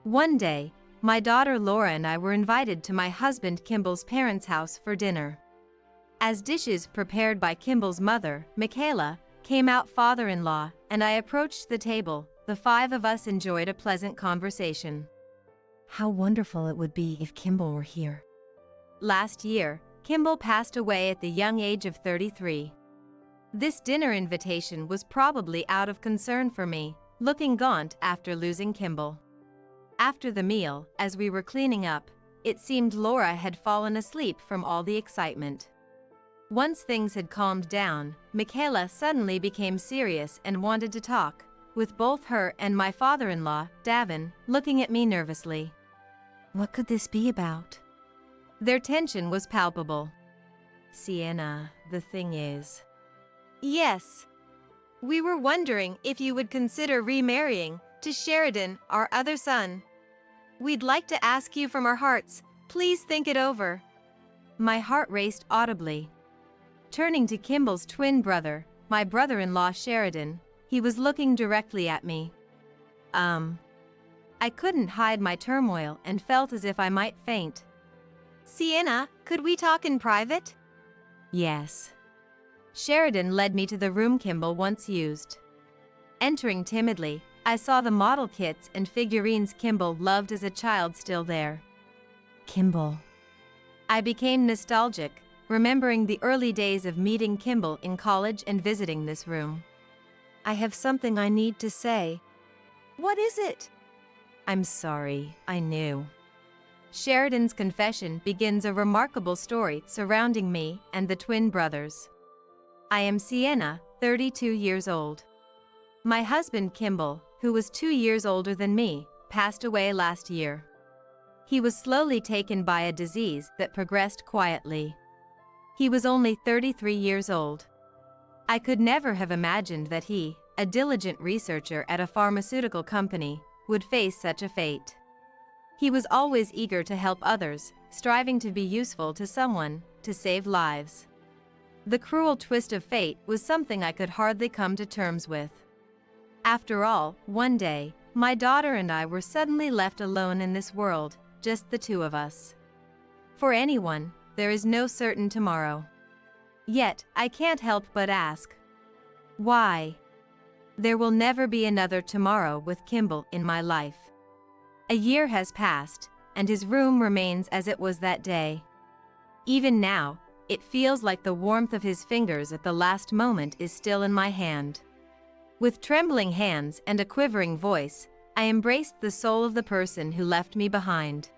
One day, my daughter Laura and I were invited to my husband Kimball's parents' house for dinner. As dishes prepared by Kimball's mother, Michaela, came out, father-in-law, and I approached the table, the five of us enjoyed a pleasant conversation. How wonderful it would be if Kimball were here. Last year, Kimball passed away at the young age of 33. This dinner invitation was probably out of concern for me, looking gaunt after losing Kimball. After the meal, as we were cleaning up, it seemed Laura had fallen asleep from all the excitement. Once things had calmed down, Michaela suddenly became serious and wanted to talk, with both her and my father-in-law, Davin, looking at me nervously. What could this be about? Their tension was palpable. Sienna, the thing is... Yes. We were wondering if you would consider remarrying to Sheridan, our other son. We'd like to ask you from our hearts, please think it over. My heart raced audibly. Turning to Kimball's twin brother, my brother-in-law Sheridan, he was looking directly at me. I couldn't hide my turmoil and felt as if I might faint. Sienna, could we talk in private? Yes. Sheridan led me to the room Kimball once used. Entering timidly, I saw the model kits and figurines Kimball loved as a child still there. Kimball. I became nostalgic, remembering the early days of meeting Kimball in college and visiting this room. I have something I need to say. What is it? I'm sorry, I knew. Sheridan's confession begins a remarkable story surrounding me and the twin brothers. I am Sienna, 32 years old. My husband Kimball, who was 2 years older than me, passed away last year. He was slowly taken by a disease that progressed quietly. He was only 33 years old. I could never have imagined that he, a diligent researcher at a pharmaceutical company, would face such a fate. He was always eager to help others, striving to be useful to someone, to save lives. The cruel twist of fate was something I could hardly come to terms with. After all, one day, my daughter and I were suddenly left alone in this world, just the two of us. For anyone, there is no certain tomorrow. Yet, I can't help but ask, why? There will never be another tomorrow with Kimball in my life. A year has passed, and his room remains as it was that day. Even now, it feels like the warmth of his fingers at the last moment is still in my hand. With trembling hands and a quivering voice, I embraced the soul of the person who left me behind.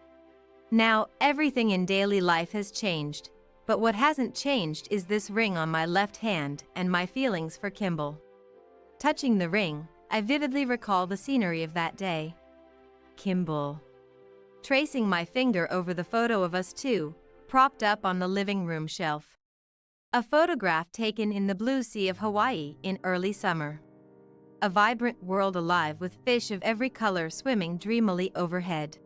Now, everything in daily life has changed, but what hasn't changed is this ring on my left hand and my feelings for Kimball. Touching the ring, I vividly recall the scenery of that day. Kimball. Tracing my finger over the photo of us two, propped up on the living room shelf. A photograph taken in the blue sea of Hawaii in early summer. A vibrant world alive with fish of every color swimming dreamily overhead.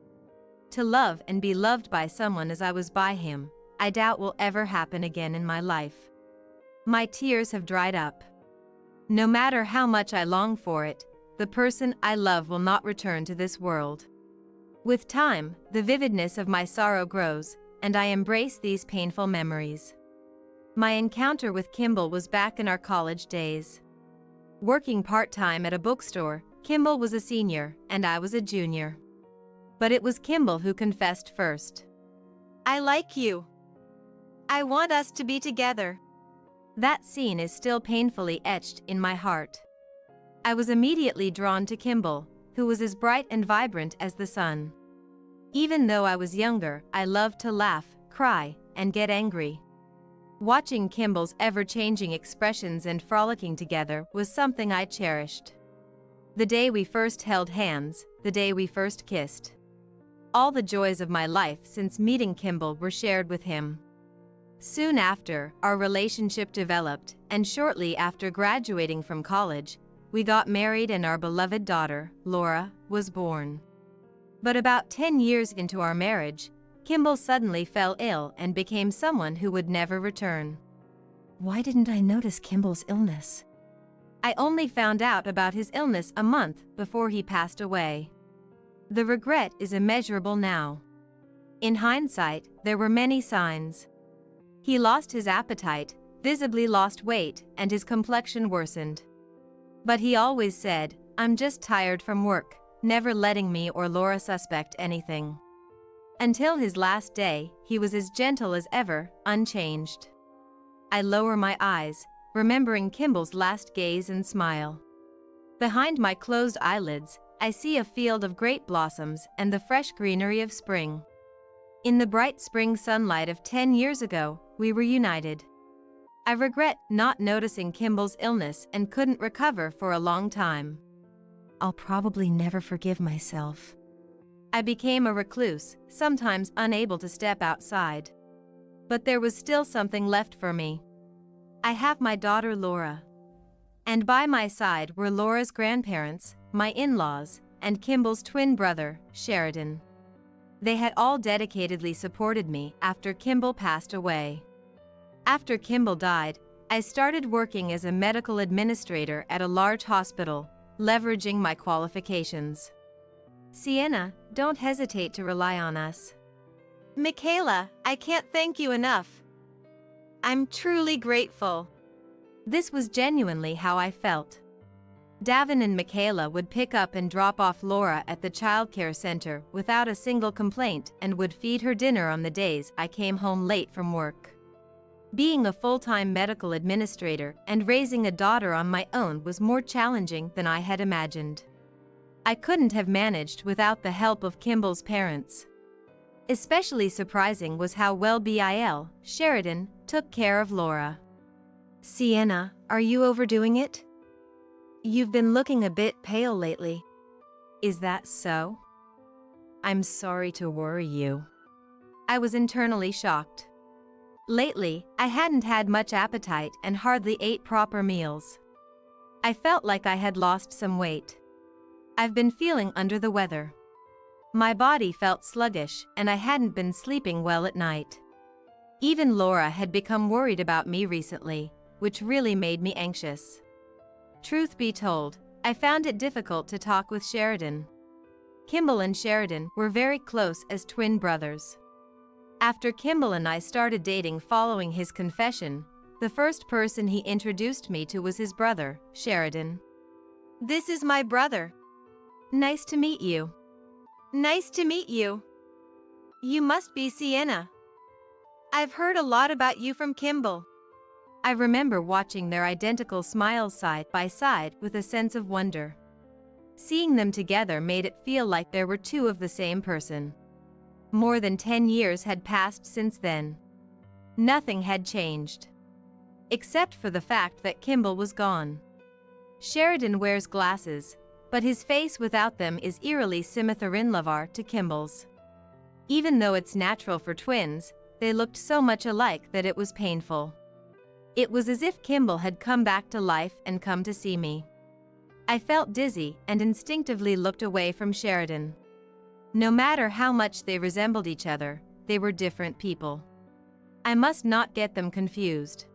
To love and be loved by someone as I was by him, I doubt will ever happen again in my life. My tears have dried up. No matter how much I long for it, the person I love will not return to this world. With time, the vividness of my sorrow grows, and I embrace these painful memories. My encounter with Kimball was back in our college days. Working part-time at a bookstore, Kimball was a senior, and I was a junior. But it was Kimball who confessed first. I like you. I want us to be together. That scene is still painfully etched in my heart. I was immediately drawn to Kimball, who was as bright and vibrant as the sun. Even though I was younger, I loved to laugh, cry, and get angry. Watching Kimball's ever-changing expressions and frolicking together was something I cherished. The day we first held hands, the day we first kissed. All the joys of my life since meeting Kimball were shared with him. Soon after, our relationship developed, and shortly after graduating from college, we got married and our beloved daughter, Laura, was born. But about 10 years into our marriage, Kimball suddenly fell ill and became someone who would never return. Why didn't I notice Kimball's illness? I only found out about his illness a month before he passed away. The regret is immeasurable now. In hindsight, there were many signs. He lost his appetite, visibly lost weight, and his complexion worsened. But he always said, "I'm just tired from work," never letting me or Laura suspect anything. Until his last day, he was as gentle as ever, unchanged. I lower my eyes, remembering Kimball's last gaze and smile. Behind my closed eyelids, I see a field of great blossoms and the fresh greenery of spring. In the bright spring sunlight of 10 years ago, we were united. I regret not noticing Kimball's illness and couldn't recover for a long time. I'll probably never forgive myself. I became a recluse, sometimes unable to step outside. But there was still something left for me. I have my daughter Laura. And by my side were Laura's grandparents, my in-laws, and Kimball's twin brother, Sheridan. They had all dedicatedly supported me after Kimball passed away. After Kimball died, I started working as a medical administrator at a large hospital, leveraging my qualifications. Sienna, don't hesitate to rely on us. Michaela, I can't thank you enough. I'm truly grateful. This was genuinely how I felt. Davin and Michaela would pick up and drop off Laura at the childcare center without a single complaint and would feed her dinner on the days I came home late from work. Being a full-time medical administrator and raising a daughter on my own was more challenging than I had imagined. I couldn't have managed without the help of Kimball's parents. Especially surprising was how well Bill, Sheridan, took care of Laura. Sienna, are you overdoing it? You've been looking a bit pale lately. Is that so? I'm sorry to worry you. I was internally shocked. Lately, I hadn't had much appetite and hardly ate proper meals. I felt like I had lost some weight. I've been feeling under the weather. My body felt sluggish and I hadn't been sleeping well at night. Even Laura had become worried about me recently, which really made me anxious. Truth be told, I found it difficult to talk with Sheridan. Kimball and Sheridan were very close as twin brothers. After Kimball and I started dating following his confession, the first person he introduced me to was his brother, Sheridan. "This is my brother. Nice to meet you." "Nice to meet you. You must be Sienna. I've heard a lot about you from Kimball." I remember watching their identical smiles side by side with a sense of wonder. Seeing them together made it feel like there were two of the same person. More than 10 years had passed since then. Nothing had changed. Except for the fact that Kimball was gone. Sheridan wears glasses, but his face without them is eerily similar to Kimball's. Even though it's natural for twins, they looked so much alike that it was painful. It was as if Kimball had come back to life and come to see me. I felt dizzy and instinctively looked away from Sheridan. No matter how much they resembled each other, they were different people. I must not get them confused.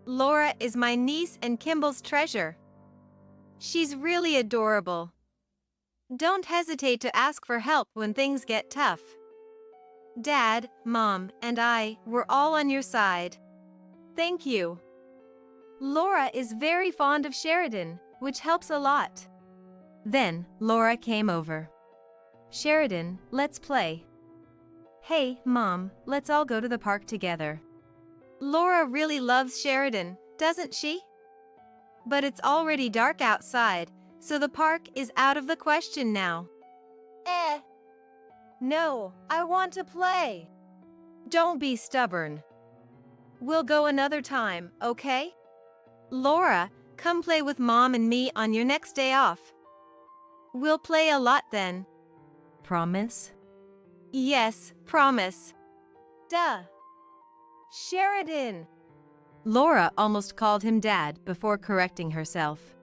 "Laura is my niece and Kimball's treasure. She's really adorable. Don't hesitate to ask for help when things get tough. Dad, Mom, and I were all on your side. Thank you. Laura is very fond of Sheridan, which helps a lot." Then, Laura came over. "Sheridan, let's play." "Hey, Mom, let's all go to the park together." Laura really loves Sheridan, doesn't she? But it's already dark outside, so the park is out of the question now. No, I want to play. Don't be stubborn. We'll go another time, okay? Laura, come play with Mom and me on your next day off. We'll play a lot then. Promise? Yes, promise. Duh. Sheridan. Laura almost called him Dad before correcting herself.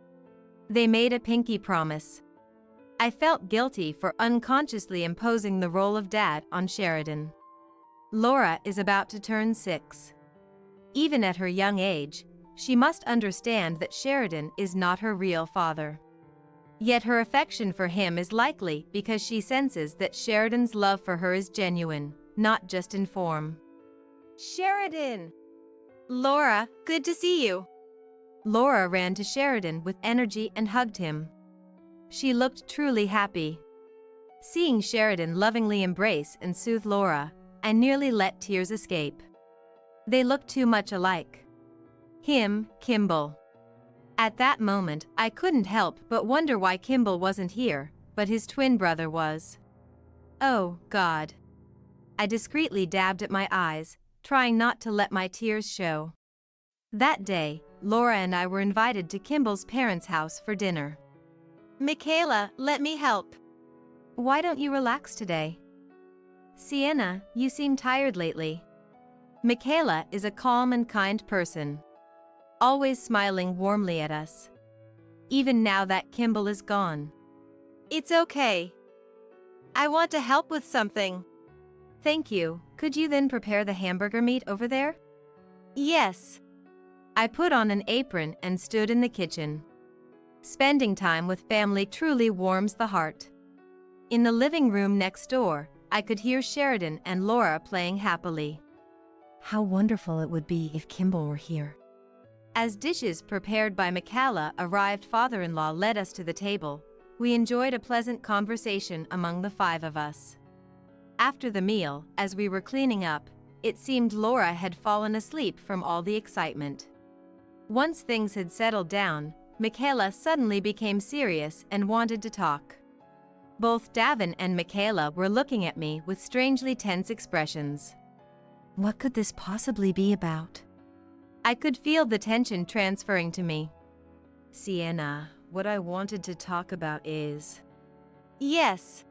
They made a pinky promise. I felt guilty for unconsciously imposing the role of Dad on Sheridan. Laura is about to turn 6. Even at her young age, she must understand that Sheridan is not her real father. Yet her affection for him is likely because she senses that Sheridan's love for her is genuine, not just in form. Sheridan! Laura, good to see you. Laura ran to Sheridan with energy and hugged him. She looked truly happy. Seeing Sheridan lovingly embrace and soothe Laura, I nearly let tears escape. They looked too much alike. Him, Kimball. At that moment, I couldn't help but wonder why Kimball wasn't here, but his twin brother was. Oh, God. I discreetly dabbed at my eyes, trying not to let my tears show. That day, Laura and I were invited to Kimball's parents' house for dinner. Michaela, let me help. Why don't you relax today? Sienna, you seem tired lately. Michaela is a calm and kind person, always smiling warmly at us. Even now that Kimball is gone. It's okay. I want to help with something. Thank you. Could you then prepare the hamburger meat over there? Yes. I put on an apron and stood in the kitchen. Spending time with family truly warms the heart. In the living room next door, I could hear Sheridan and Laura playing happily. How wonderful it would be if Kimball were here. As dishes prepared by Michaela arrived, father-in-law led us to the table. We enjoyed a pleasant conversation among the five of us. After the meal, as we were cleaning up, it seemed Laura had fallen asleep from all the excitement. Once things had settled down, Michaela suddenly became serious and wanted to talk. Both Davin and Michaela were looking at me with strangely tense expressions. What could this possibly be about? I could feel the tension transferring to me. Sienna, what I wanted to talk about is… Yes.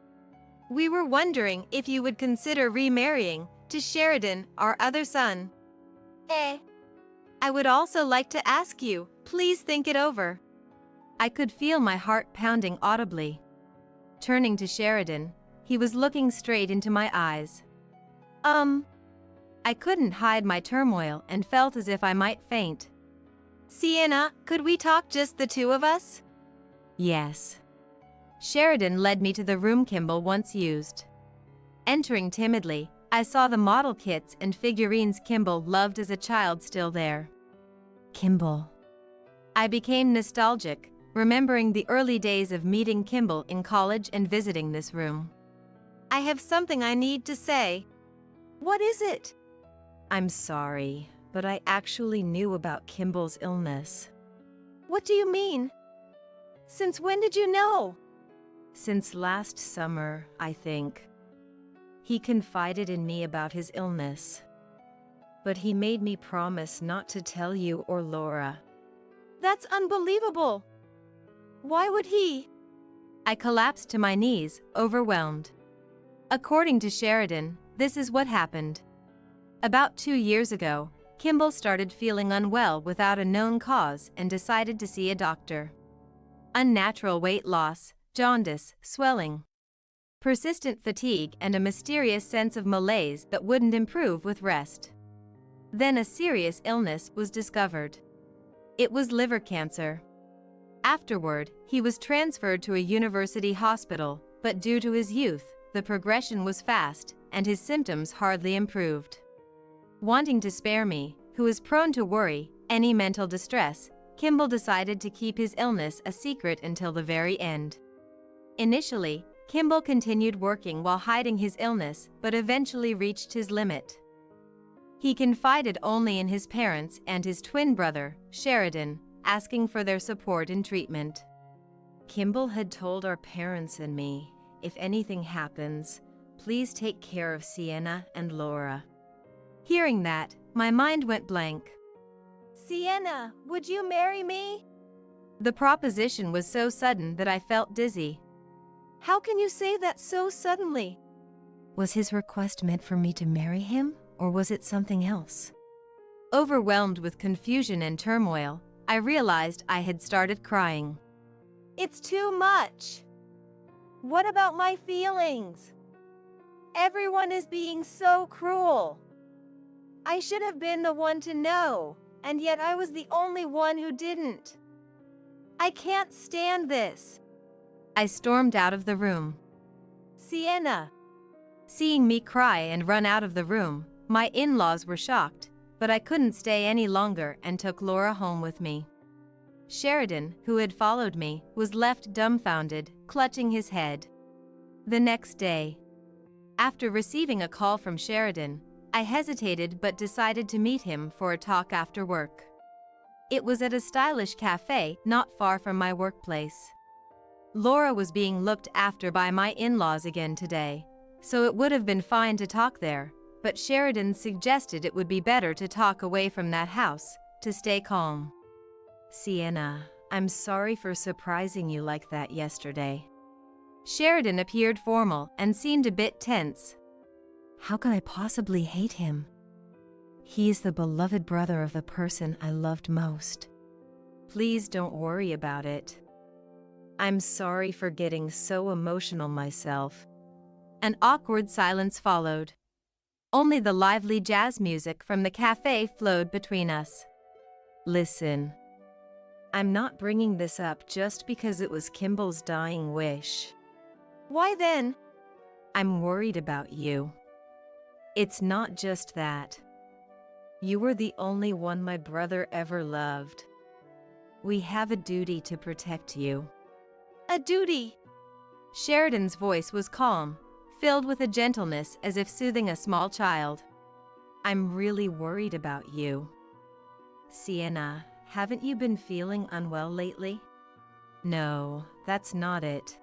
We were wondering if you would consider remarrying to Sheridan, our other son. I would also like to ask you, please think it over. I could feel my heart pounding audibly. Turning to Sheridan, he was looking straight into my eyes. I couldn't hide my turmoil and felt as if I might faint. Sienna, could we talk just the two of us? Yes. Sheridan led me to the room Kimball once used. Entering timidly, I saw the model kits and figurines Kimball loved as a child still there. Kimball. I became nostalgic, remembering the early days of meeting Kimball in college and visiting this room. I have something I need to say. What is it? I'm sorry, but I actually knew about Kimball's illness. What do you mean? Since when did you know? Since last summer, I think. He confided in me about his illness. But he made me promise not to tell you or Laura. That's unbelievable. Why would he? I collapsed to my knees, overwhelmed. According to Sheridan, this is what happened. About 2 years ago, Kimball started feeling unwell without a known cause and decided to see a doctor. Unnatural weight loss, jaundice, swelling, persistent fatigue, and a mysterious sense of malaise that wouldn't improve with rest. Then a serious illness was discovered. It was liver cancer. Afterward, he was transferred to a university hospital, but due to his youth, the progression was fast, and his symptoms hardly improved. Wanting to spare me, who is prone to worry, any mental distress, Kimball decided to keep his illness a secret until the very end. Initially, Kimball continued working while hiding his illness, but eventually reached his limit. He confided only in his parents and his twin brother, Sheridan, asking for their support in treatment. Kimball had told our parents and me, if anything happens, please take care of Sienna and Laura. Hearing that, my mind went blank. Sienna, would you marry me? The proposition was so sudden that I felt dizzy. How can you say that so suddenly? Was his request meant for me to marry him, or was it something else? Overwhelmed with confusion and turmoil, I realized I had started crying. It's too much. What about my feelings? Everyone is being so cruel. I should have been the one to know, and yet I was the only one who didn't. I can't stand this. I stormed out of the room. Sienna. Seeing me cry and run out of the room, my in-laws were shocked, but I couldn't stay any longer and took Laura home with me. Sheridan, who had followed me, was left dumbfounded, clutching his head. The next day, after receiving a call from Sheridan, I hesitated but decided to meet him for a talk after work. It was at a stylish cafe not far from my workplace. Laura was being looked after by my in-laws again today, so it would have been fine to talk there, but Sheridan suggested it would be better to talk away from that house, to stay calm. Sienna, I'm sorry for surprising you like that yesterday. Sheridan appeared formal and seemed a bit tense. How can I possibly hate him? He is the beloved brother of the person I loved most. Please don't worry about it. I'm sorry for getting so emotional myself. An awkward silence followed. Only the lively jazz music from the cafe flowed between us. Listen. I'm not bringing this up just because it was Kimball's dying wish. Why then? I'm worried about you. It's not just that. You were the only one my brother ever loved. We have a duty to protect you. A duty? Sheridan's voice was calm, filled with a gentleness as if soothing a small child. I'm really worried about you. Sienna, haven't you been feeling unwell lately? No, that's not it.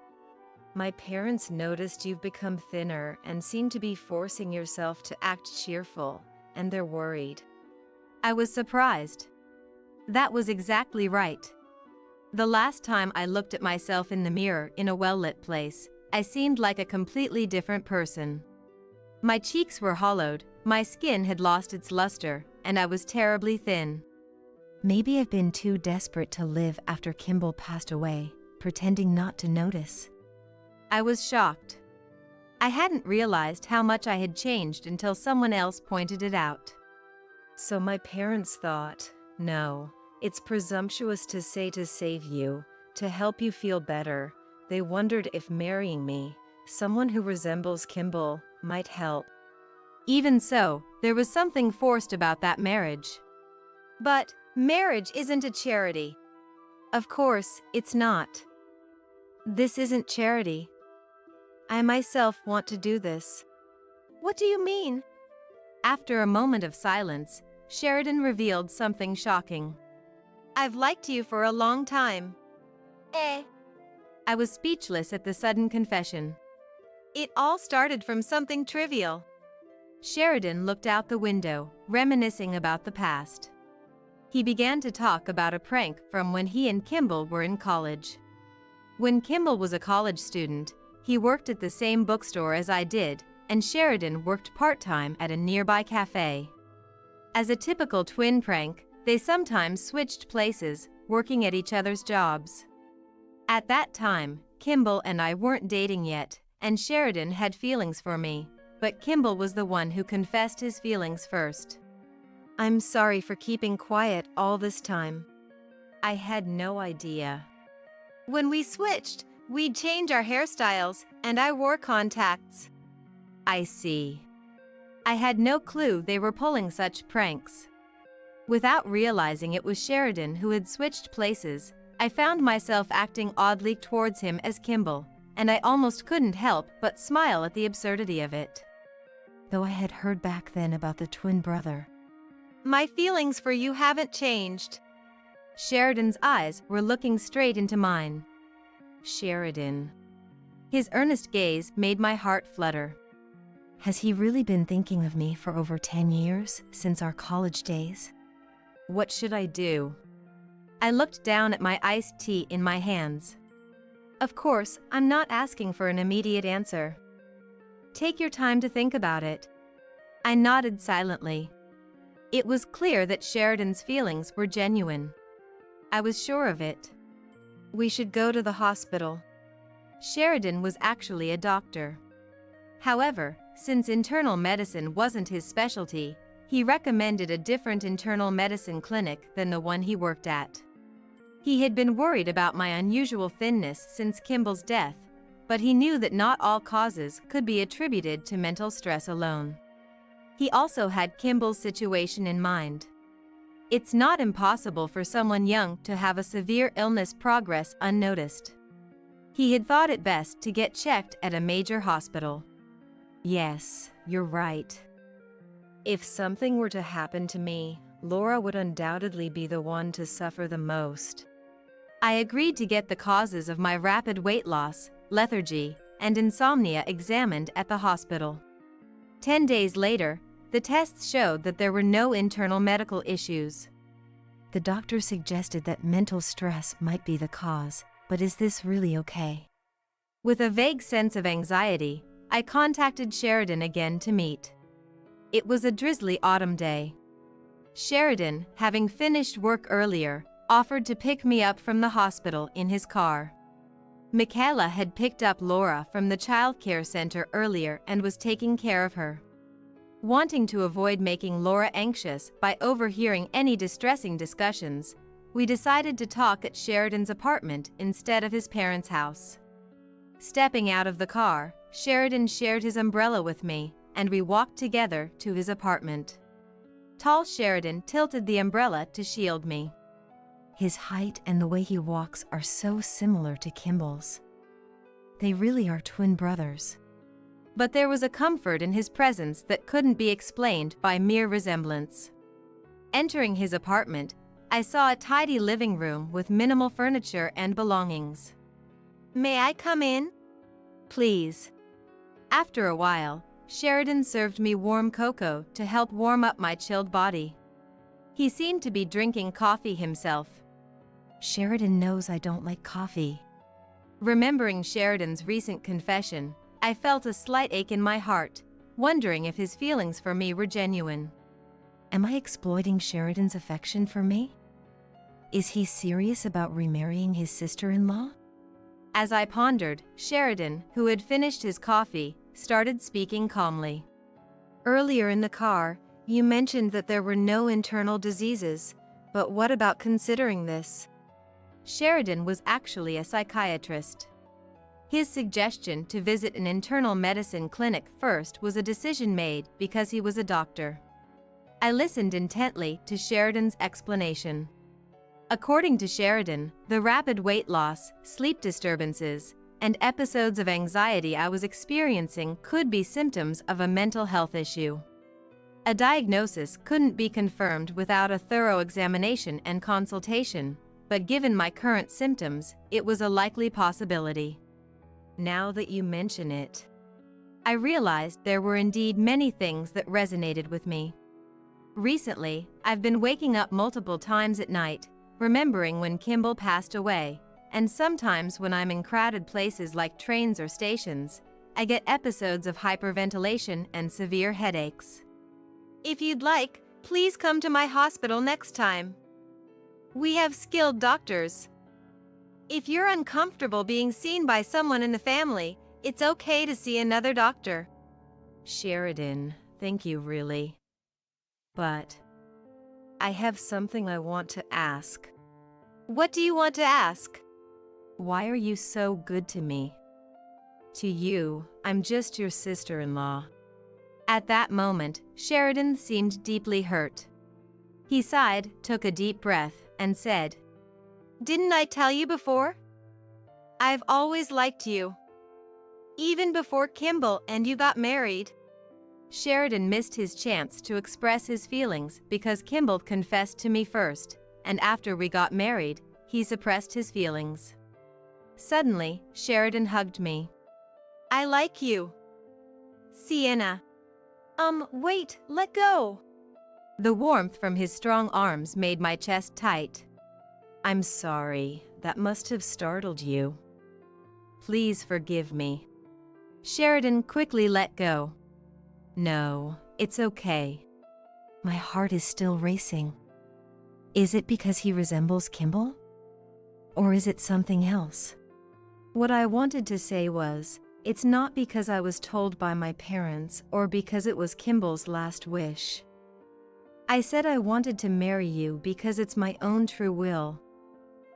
My parents noticed you've become thinner and seem to be forcing yourself to act cheerful, and they're worried. I was surprised. That was exactly right. The last time I looked at myself in the mirror in a well-lit place, I seemed like a completely different person. My cheeks were hollowed, my skin had lost its luster, and I was terribly thin. Maybe I've been too desperate to live after Kimball passed away, pretending not to notice. I was shocked. I hadn't realized how much I had changed until someone else pointed it out. So my parents thought, no, it's presumptuous to say to save you, to help you feel better. They wondered if marrying me, someone who resembles Kimball, might help. Even so, there was something forced about that marriage. But marriage isn't a charity. Of course, it's not. This isn't charity. I myself want to do this. What do you mean? After a moment of silence, Sheridan revealed something shocking. I've liked you for a long time. I was speechless at the sudden confession. It all started from something trivial. Sheridan looked out the window, reminiscing about the past. He began to talk about a prank from when he and Kimball were in college. When Kimball was a college student, he worked at the same bookstore as I did, and Sheridan worked part-time at a nearby cafe. As a typical twin prank, they sometimes switched places, working at each other's jobs. At that time, Kimball and I weren't dating yet, and Sheridan had feelings for me, but Kimball was the one who confessed his feelings first. I'm sorry for keeping quiet all this time. I had no idea. When we switched, we'd change our hairstyles, and I wore contacts. I see. I had no clue they were pulling such pranks. Without realizing it was Sheridan who had switched places, I found myself acting oddly towards him as Kimball, and I almost couldn't help but smile at the absurdity of it. Though I had heard back then about the twin brother. My feelings for you haven't changed. Sheridan's eyes were looking straight into mine. Sheridan. His earnest gaze made my heart flutter. Has he really been thinking of me for over 10 years, since our college days? What should I do? I looked down at my iced tea in my hands. Of course, I'm not asking for an immediate answer. Take your time to think about it. I nodded silently. It was clear that Sheridan's feelings were genuine. I was sure of it. We should go to the hospital. Sheridan was actually a doctor. However, since internal medicine wasn't his specialty, he recommended a different internal medicine clinic than the one he worked at. He had been worried about my unusual thinness since Kimball's death, but he knew that not all causes could be attributed to mental stress alone. He also had Kimball's situation in mind. It's not impossible for someone young to have a severe illness progress unnoticed. He had thought it best to get checked at a major hospital. Yes, you're right. If something were to happen to me, Laura would undoubtedly be the one to suffer the most. I agreed to get the causes of my rapid weight loss, lethargy, and insomnia examined at the hospital. 10 days later, the tests showed that there were no internal medical issues. The doctor suggested that mental stress might be the cause, but is this really okay? With a vague sense of anxiety, I contacted Sheridan again to meet. It was a drizzly autumn day. Sheridan, having finished work earlier, offered to pick me up from the hospital in his car. Michaela had picked up Laura from the childcare center earlier and was taking care of her. Wanting to avoid making Laura anxious by overhearing any distressing discussions, we decided to talk at Sheridan's apartment instead of his parents' house. Stepping out of the car, Sheridan shared his umbrella with me, and we walked together to his apartment. Tall Sheridan tilted the umbrella to shield me. His height and the way he walks are so similar to Kimball's. They really are twin brothers. But there was a comfort in his presence that couldn't be explained by mere resemblance. Entering his apartment, I saw a tidy living room with minimal furniture and belongings. May I come in? Please. After a while, Sheridan served me warm cocoa to help warm up my chilled body. He seemed to be drinking coffee himself. Sheridan knows I don't like coffee. Remembering Sheridan's recent confession, I felt a slight ache in my heart, wondering if his feelings for me were genuine. Am I exploiting Sheridan's affection for me? Is he serious about remarrying his sister-in-law? As I pondered, Sheridan, who had finished his coffee, started speaking calmly. Earlier in the car, you mentioned that there were no internal diseases, but what about considering this? Sheridan was actually a psychiatrist. His suggestion to visit an internal medicine clinic first was a decision made because he was a doctor. I listened intently to Sheridan's explanation. According to Sheridan, the rapid weight loss, sleep disturbances, and episodes of anxiety I was experiencing could be symptoms of a mental health issue. A diagnosis couldn't be confirmed without a thorough examination and consultation, but given my current symptoms, it was a likely possibility. Now that you mention it, I realized there were indeed many things that resonated with me. Recently, I've been waking up multiple times at night, remembering when Kimball passed away, and sometimes when I'm in crowded places like trains or stations, I get episodes of hyperventilation and severe headaches. If you'd like, please come to my hospital next time. We have skilled doctors. If you're uncomfortable being seen by someone in the family, it's okay to see another doctor. Sheridan, thank you really. But I have something I want to ask. What do you want to ask? Why are you so good to me? To you, I'm just your sister-in-law. At that moment, Sheridan seemed deeply hurt. He sighed, took a deep breath, and said, Didn't I tell you before? I've always liked you. Even before Kimball and you got married. Sheridan missed his chance to express his feelings because Kimball confessed to me first, and after we got married, he suppressed his feelings. Suddenly, Sheridan hugged me. I like you. Sienna. Wait, let go. The warmth from his strong arms made my chest tight. I'm sorry, that must have startled you. Please forgive me. Sheridan quickly let go. No, it's okay. My heart is still racing. Is it because he resembles Kimball? Or is it something else? What I wanted to say was, it's not because I was told by my parents or because it was Kimball's last wish. I said I wanted to marry you because it's my own true will.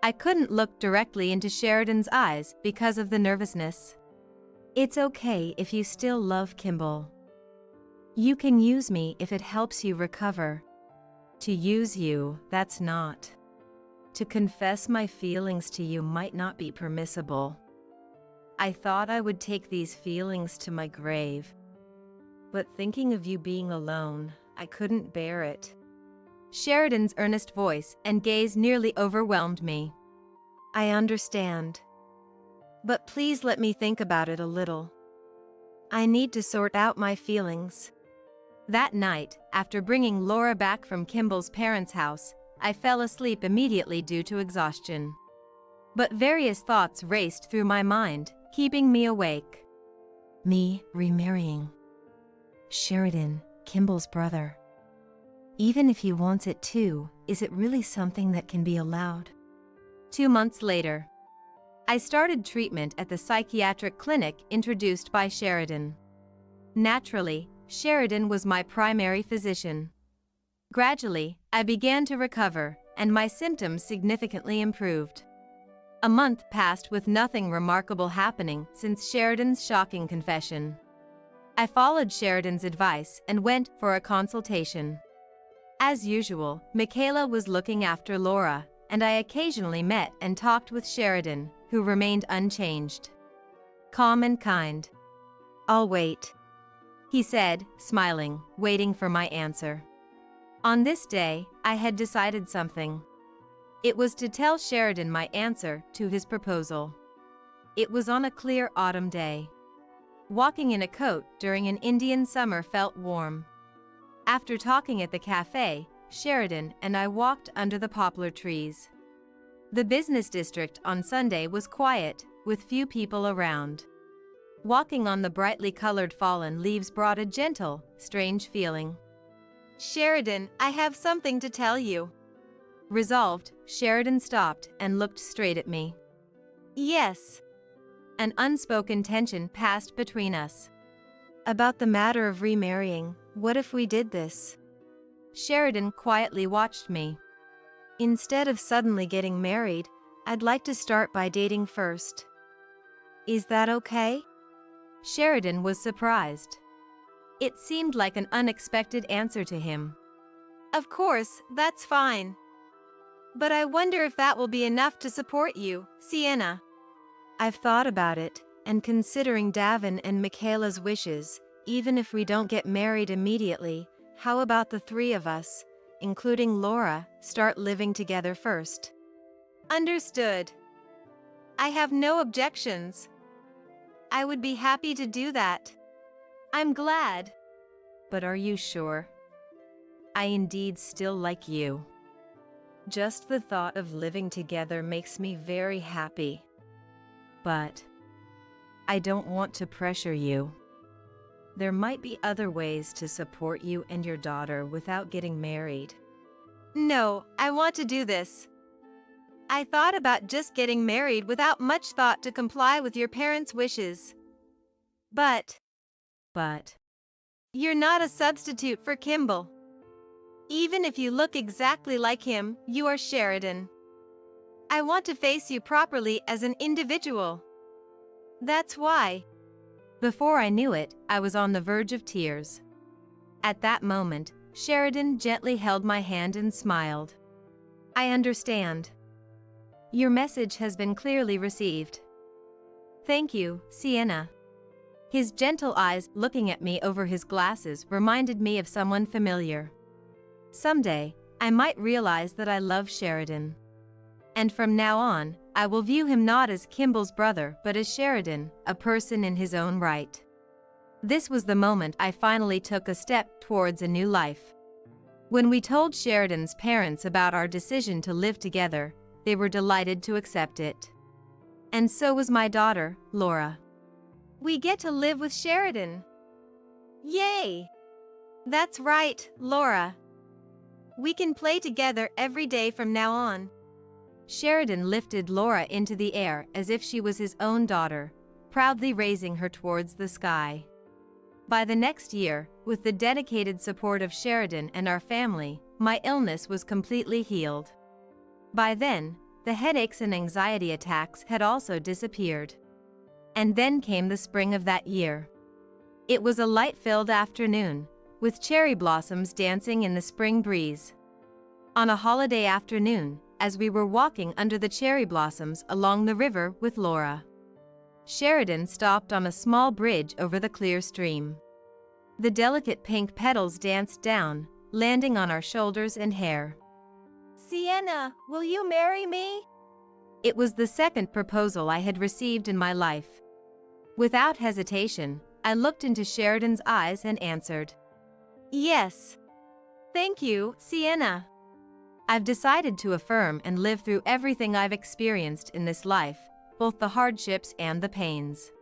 I couldn't look directly into Sheridan's eyes because of the nervousness. It's okay if you still love Kimball. You can use me if it helps you recover. To use you, that's not. To confess my feelings to you might not be permissible. I thought I would take these feelings to my grave. But thinking of you being alone, I couldn't bear it. Sheridan's earnest voice and gaze nearly overwhelmed me. I understand. But please let me think about it a little. I need to sort out my feelings. That night, after bringing Laura back from Kimball's parents' house, I fell asleep immediately due to exhaustion. But various thoughts raced through my mind, keeping me awake. Me remarrying. Sheridan, Kimball's brother. Even if he wants it too, is it really something that can be allowed? 2 months later, I started treatment at the psychiatric clinic introduced by Sheridan. Naturally, Sheridan was my primary physician. Gradually, I began to recover, and my symptoms significantly improved. A month passed with nothing remarkable happening since Sheridan's shocking confession. I followed Sheridan's advice and went for a consultation. As usual, Michaela was looking after Laura, and I occasionally met and talked with Sheridan, who remained unchanged. Calm and kind. I'll wait, he said, smiling, waiting for my answer. On this day, I had decided something. It was to tell Sheridan my answer to his proposal. It was on a clear autumn day. Walking in a coat during an Indian summer felt warm. After talking at the cafe, Sheridan and I walked under the poplar trees. The business district on Sunday was quiet, with few people around. Walking on the brightly colored fallen leaves brought a gentle, strange feeling. Sheridan, I have something to tell you. Resolved, Sheridan stopped and looked straight at me. Yes. An unspoken tension passed between us. About the matter of remarrying, what if we did this? Sheridan quietly watched me. Instead of suddenly getting married, I'd like to start by dating first. Is that okay? Sheridan was surprised. It seemed like an unexpected answer to him. Of course, that's fine. But I wonder if that will be enough to support you, Sienna. I've thought about it, and considering Davin and Michaela's wishes, even if we don't get married immediately, how about the three of us, including Laura, start living together first? Understood. I have no objections. I would be happy to do that. I'm glad. But are you sure? I indeed still like you. Just the thought of living together makes me very happy. But I don't want to pressure you. There might be other ways to support you and your daughter without getting married. No, I want to do this. I thought about just getting married without much thought to comply with your parents' wishes. But you're not a substitute for Kimball. Even if you look exactly like him, you are Sheridan. I want to face you properly as an individual. That's why. Before I knew it, I was on the verge of tears. At that moment, Sheridan gently held my hand and smiled. I understand. Your message has been clearly received. Thank you, Sienna. His gentle eyes looking at me over his glasses reminded me of someone familiar. Someday, I might realize that I love Sheridan. And from now on, I will view him not as Kimball's brother but as Sheridan, a person in his own right. This was the moment I finally took a step towards a new life. When we told Sheridan's parents about our decision to live together, they were delighted to accept it. And so was my daughter, Laura. We get to live with Sheridan. Yay! That's right, Laura. We can play together every day from now on. Sheridan lifted Laura into the air as if she was his own daughter, proudly raising her towards the sky. By the next year, with the dedicated support of Sheridan and our family, my illness was completely healed. By then, the headaches and anxiety attacks had also disappeared. And then came the spring of that year. It was a light-filled afternoon, with cherry blossoms dancing in the spring breeze. On a holiday afternoon, as we were walking under the cherry blossoms along the river with Laura, Sheridan stopped on a small bridge over the clear stream. The delicate pink petals danced down, landing on our shoulders and hair. Sienna, will you marry me? It was the second proposal I had received in my life. Without hesitation, I looked into Sheridan's eyes and answered, Yes. "Thank you, Sienna. I've decided to affirm and live through everything I've experienced in this life, both the hardships and the pains.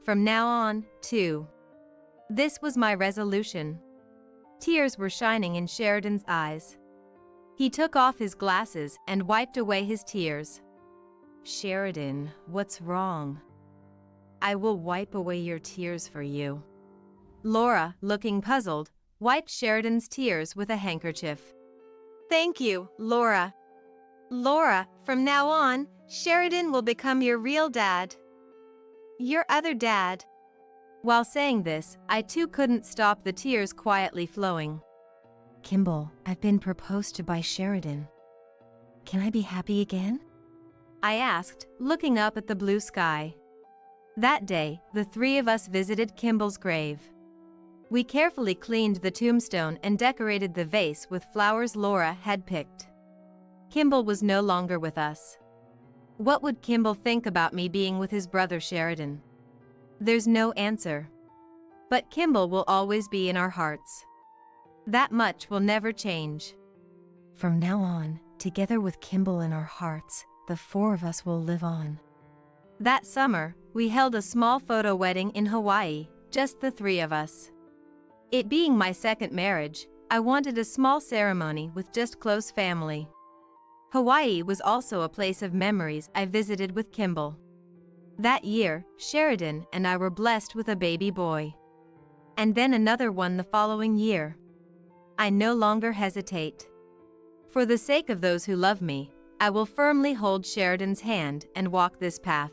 From now on, too." This was my resolution. Tears were shining in Sheridan's eyes. He took off his glasses and wiped away his tears. "Sheridan, what's wrong?" "I will wipe away your tears for you." Laura, looking puzzled, wiped Sheridan's tears with a handkerchief. Thank you, Laura. Laura, from now on, Sheridan will become your real dad. Your other dad. While saying this, I too couldn't stop the tears quietly flowing. "Kimball, I've been proposed to by Sheridan. Can I be happy again?" I asked, looking up at the blue sky. That day, the three of us visited Kimball's grave. We carefully cleaned the tombstone and decorated the vase with flowers Laura had picked. Kimball was no longer with us. What would Kimball think about me being with his brother Sheridan? There's no answer. But Kimball will always be in our hearts. That much will never change. From now on, together with Kimball in our hearts, the four of us will live on. That summer, we held a small photo wedding in Hawaii, just the three of us. It being my second marriage, I wanted a small ceremony with just close family. Hawaii was also a place of memories I visited with Kimball. That year, Sheridan and I were blessed with a baby boy. And then another one the following year. I no longer hesitate. For the sake of those who love me, I will firmly hold Sheridan's hand and walk this path.